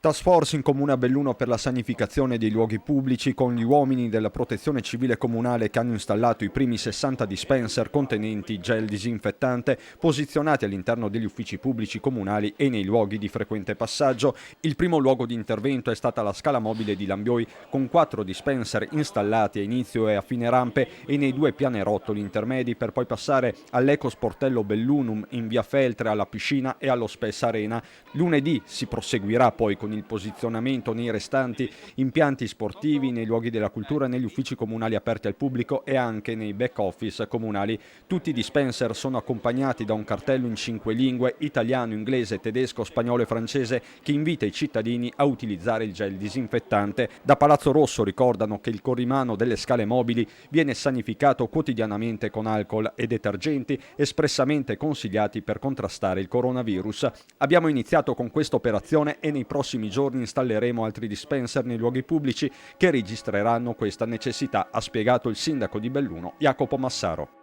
Task force in comune a Belluno per la sanificazione dei luoghi pubblici con gli uomini della protezione civile comunale che hanno installato i primi 60 dispenser contenenti gel disinfettante posizionati all'interno degli uffici pubblici comunali e nei luoghi di frequente passaggio. Il primo luogo di intervento è stata la scala mobile di Lambioi con 4 dispenser installati a inizio e a fine rampe e nei 2 pianerottoli intermedi per poi passare all'Eco Sportello Bellunum in via Feltre, alla piscina e allo Spes Arena. Lunedì si proseguirà poi con il posizionamento nei restanti impianti sportivi, nei luoghi della cultura, negli uffici comunali aperti al pubblico e anche nei back office comunali. Tutti i dispenser sono accompagnati da un cartello in 5 lingue, italiano, inglese, tedesco, spagnolo e francese, che invita i cittadini a utilizzare il gel disinfettante. Da Palazzo Rosso ricordano che il corrimano delle scale mobili viene sanificato quotidianamente con alcol e detergenti espressamente consigliati per contrastare il coronavirus. Abbiamo iniziato con questa operazione e nei prossimi giorni installeremo altri dispenser nei luoghi pubblici che registreranno questa necessità, ha spiegato il sindaco di Belluno, Jacopo Massaro.